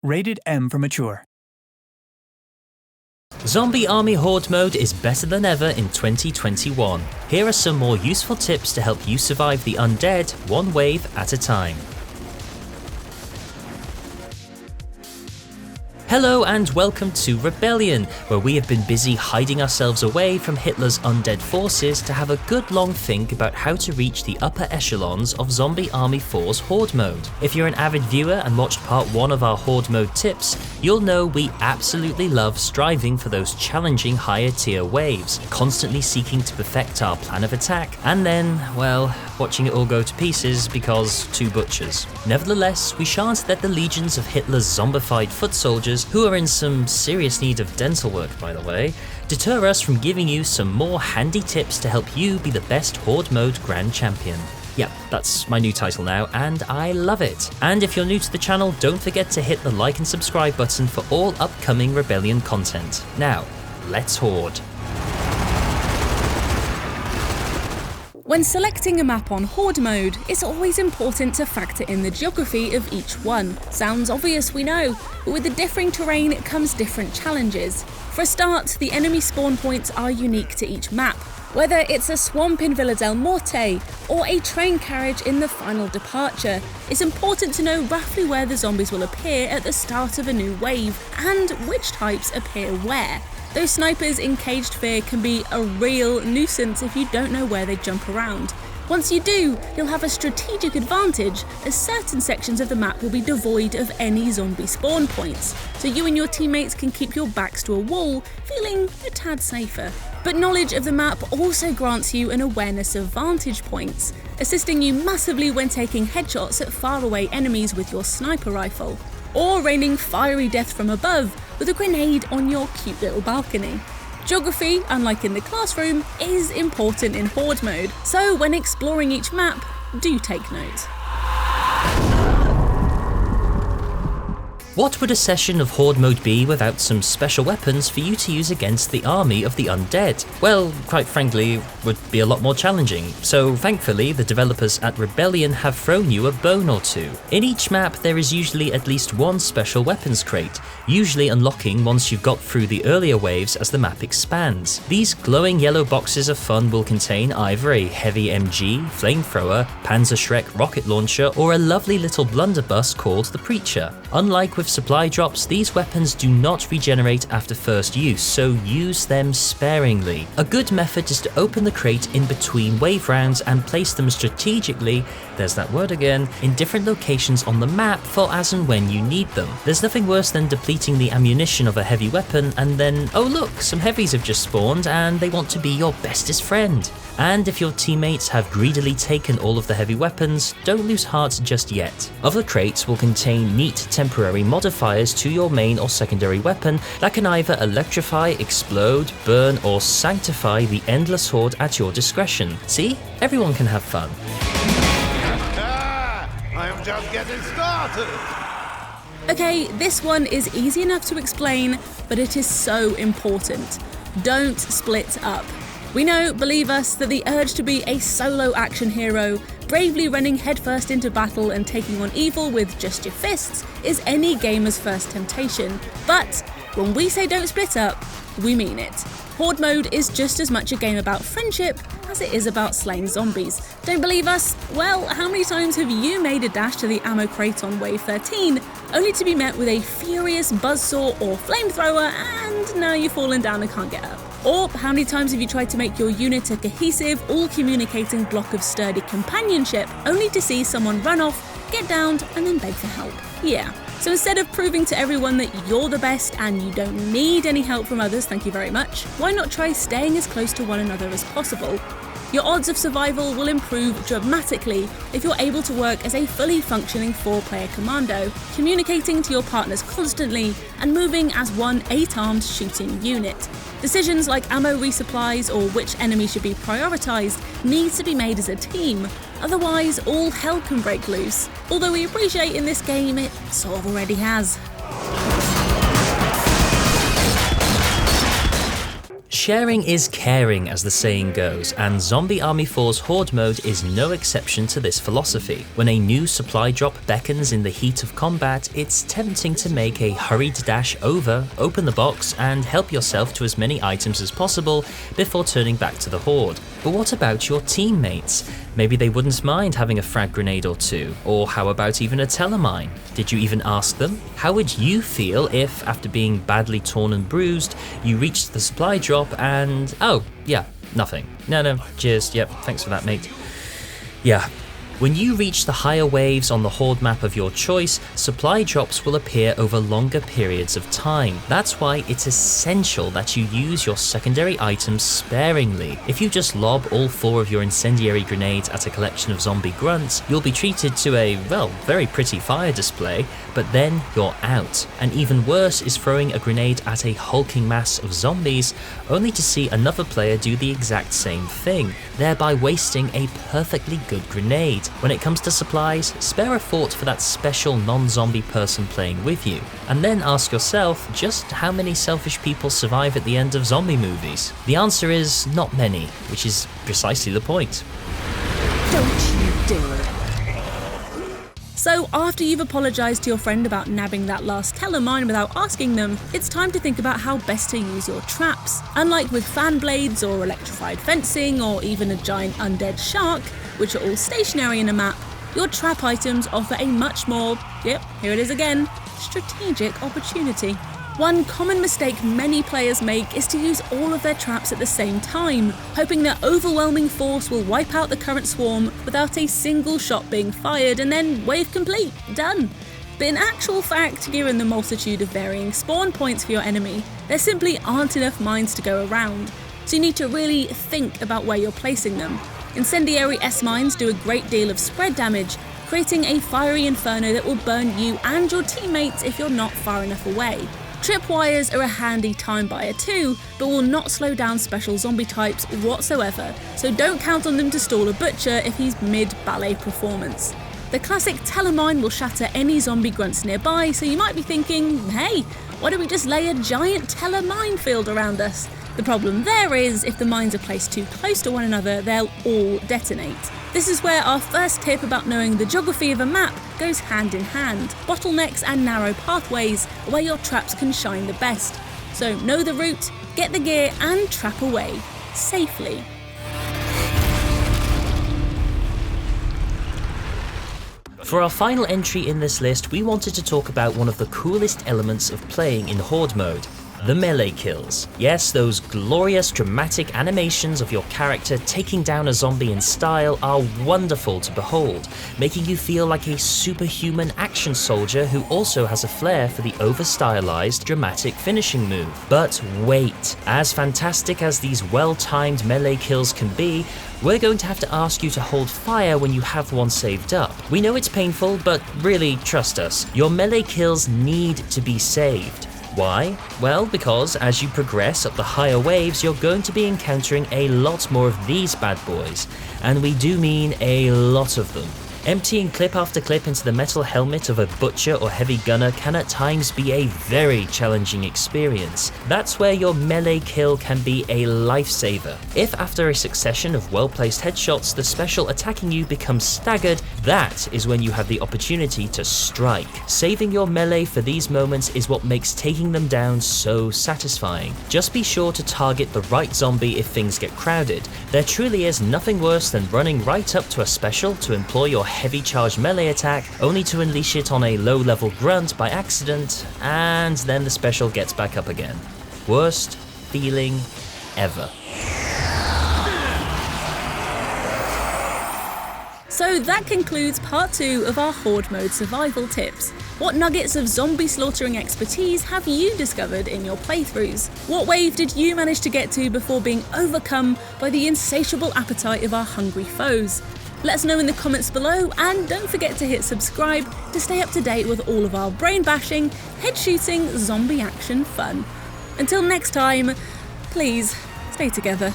Rated M for mature. Zombie Army Horde Mode is better than ever in 2021. Here are some more useful tips to help you survive the undead one wave at a time. Hello and welcome to Rebellion, where we have been busy hiding ourselves away from Hitler's undead forces to have a good long think about how to reach the upper echelons of Zombie Army 4's Horde Mode. If you're an avid viewer and watched part 1 of our Horde Mode tips, you'll know we absolutely love striving for those challenging higher tier waves, constantly seeking to perfect our plan of attack, and then, well, watching it all go to pieces because two butchers. Nevertheless, we shan't let the legions of Hitler's zombified foot soldiers, who are in some serious need of dental work by the way, deter us from giving you some more handy tips to help you be the best Horde Mode Grand Champion. Yep, that's my new title now, and I love it. And if you're new to the channel, don't forget to hit the like and subscribe button for all upcoming Rebellion content. Now, let's Horde. When selecting a map on Horde Mode, it's always important to factor in the geography of each one. Sounds obvious, we know, but with the differing terrain comes different challenges. For a start, the enemy spawn points are unique to each map. Whether it's a swamp in Villa del Morte or a train carriage in the final departure, it's important to know roughly where the zombies will appear at the start of a new wave and which types appear where. Those snipers in Caged Fear can be a real nuisance if you don't know where they jump around. Once you do, you'll have a strategic advantage as certain sections of the map will be devoid of any zombie spawn points, so you and your teammates can keep your backs to a wall, feeling a tad safer. But knowledge of the map also grants you an awareness of vantage points, assisting you massively when taking headshots at faraway enemies with your sniper rifle, or raining fiery death from above with a grenade on your cute little balcony. Geography, unlike in the classroom, is important in Horde Mode, so when exploring each map, do take note. What would a session of Horde Mode be without some special weapons for you to use against the army of the undead? Well, quite frankly, it would be a lot more challenging, so thankfully the developers at Rebellion have thrown you a bone or two. In each map there is usually at least one special weapons crate, usually unlocking once you've got through the earlier waves as the map expands. These glowing yellow boxes of fun will contain either a heavy MG, flamethrower, Panzerschreck rocket launcher, or a lovely little blunderbuss called the Preacher. Unlike with supply drops, these weapons do not regenerate after first use, so use them sparingly. A good method is to open the crate in between wave rounds and place them strategically, there's that word again, in different locations on the map for as and when you need them. There's nothing worse than depleting the ammunition of a heavy weapon and then, oh look, some heavies have just spawned and they want to be your bestest friend. And if your teammates have greedily taken all of the heavy weapons, don't lose heart just yet. Other crates will contain neat temporary modifiers to your main or secondary weapon that can either electrify, explode, burn, or sanctify the endless horde at your discretion. See? Everyone can have fun. I'm just getting started. Okay, this one is easy enough to explain, but it is so important. Don't split up. We know, believe us, that the urge to be a solo action hero, bravely running headfirst into battle and taking on evil with just your fists, is any gamer's first temptation. But when we say don't split up, we mean it. Horde Mode is just as much a game about friendship as it is about slaying zombies. Don't believe us? Well, how many times have you made a dash to the ammo crate on wave 13, only to be met with a furious buzzsaw or flamethrower, and now you've fallen down and can't get up? Or how many times have you tried to make your unit a cohesive, all-communicating block of sturdy companionship, only to see someone run off, get downed, and then beg for help? Yeah. So instead of proving to everyone that you're the best and you don't need any help from others, thank you very much, why not try staying as close to one another as possible? Your odds of survival will improve dramatically if you're able to work as a fully functioning 4-player commando, communicating to your partners constantly and moving as one 8-armed shooting unit. Decisions like ammo resupplies or which enemy should be prioritised needs to be made as a team, otherwise all hell can break loose. Although we appreciate in this game it sort of already has. Sharing is caring, as the saying goes, and Zombie Army 4's Horde Mode is no exception to this philosophy. When a new supply drop beckons in the heat of combat, it's tempting to make a hurried dash over, open the box, and help yourself to as many items as possible before turning back to the Horde. But what about your teammates? Maybe they wouldn't mind having a frag grenade or two, or how about even a telemine? Did you even ask them? How would you feel if, after being badly torn and bruised, you reached the supply drop and, oh, yeah, nothing. No, cheers, yep, thanks for that, mate. Yeah. When you reach the higher waves on the Horde map of your choice, supply drops will appear over longer periods of time. That's why it's essential that you use your secondary items sparingly. If you just lob all 4 of your incendiary grenades at a collection of zombie grunts, you'll be treated to a, well, very pretty fire display, but then you're out. And even worse is throwing a grenade at a hulking mass of zombies, only to see another player do the exact same thing, thereby wasting a perfectly good grenade. When it comes to supplies, spare a thought for that special non-zombie person playing with you, and then ask yourself just how many selfish people survive at the end of zombie movies. The answer is not many, which is precisely the point. Don't you dare. So after you've apologised to your friend about nabbing that last telemine without asking them, it's time to think about how best to use your traps. Unlike with fan blades or electrified fencing or even a giant undead shark, which are all stationary in a map, your trap items offer a much more, yep, here it is again, strategic opportunity. One common mistake many players make is to use all of their traps at the same time, hoping that overwhelming force will wipe out the current swarm without a single shot being fired and then wave complete, done. But in actual fact, given the multitude of varying spawn points for your enemy, there simply aren't enough mines to go around, so you need to really think about where you're placing them. Incendiary S-mines do a great deal of spread damage, creating a fiery inferno that will burn you and your teammates if you're not far enough away. Tripwires are a handy time buyer too, but will not slow down special zombie types whatsoever, so don't count on them to stall a butcher if he's mid-ballet performance. The classic telemine will shatter any zombie grunts nearby, so you might be thinking, hey, why don't we just lay a giant telemine field around us? The problem there is, if the mines are placed too close to one another, they'll all detonate. This is where our first tip about knowing the geography of a map goes hand in hand. Bottlenecks and narrow pathways are where your traps can shine the best. So know the route, get the gear and trap away, safely. For our final entry in this list, we wanted to talk about one of the coolest elements of playing in Horde Mode. The melee kills. Yes, those glorious dramatic animations of your character taking down a zombie in style are wonderful to behold, making you feel like a superhuman action soldier who also has a flair for the over-stylized dramatic finishing move. But wait, as fantastic as these well-timed melee kills can be, we're going to have to ask you to hold fire when you have one saved up. We know it's painful, but really, trust us, your melee kills need to be saved. Why? Well, because as you progress up the higher waves, you're going to be encountering a lot more of these bad boys, and we do mean a lot of them. Emptying clip after clip into the metal helmet of a butcher or heavy gunner can at times be a very challenging experience. That's where your melee kill can be a lifesaver. If after a succession of well-placed headshots the special attacking you becomes staggered, that is when you have the opportunity to strike. Saving your melee for these moments is what makes taking them down so satisfying. Just be sure to target the right zombie if things get crowded. There truly is nothing worse than running right up to a special to employ your heavy charge melee attack, only to unleash it on a low-level grunt by accident, and then the special gets back up again. Worst feeling ever. So that concludes part 2 of our Horde Mode survival tips. What nuggets of zombie slaughtering expertise have you discovered in your playthroughs? What wave did you manage to get to before being overcome by the insatiable appetite of our hungry foes? Let us know in the comments below, and don't forget to hit subscribe to stay up to date with all of our brain-bashing, head-shooting, zombie action fun. Until next time, please stay together.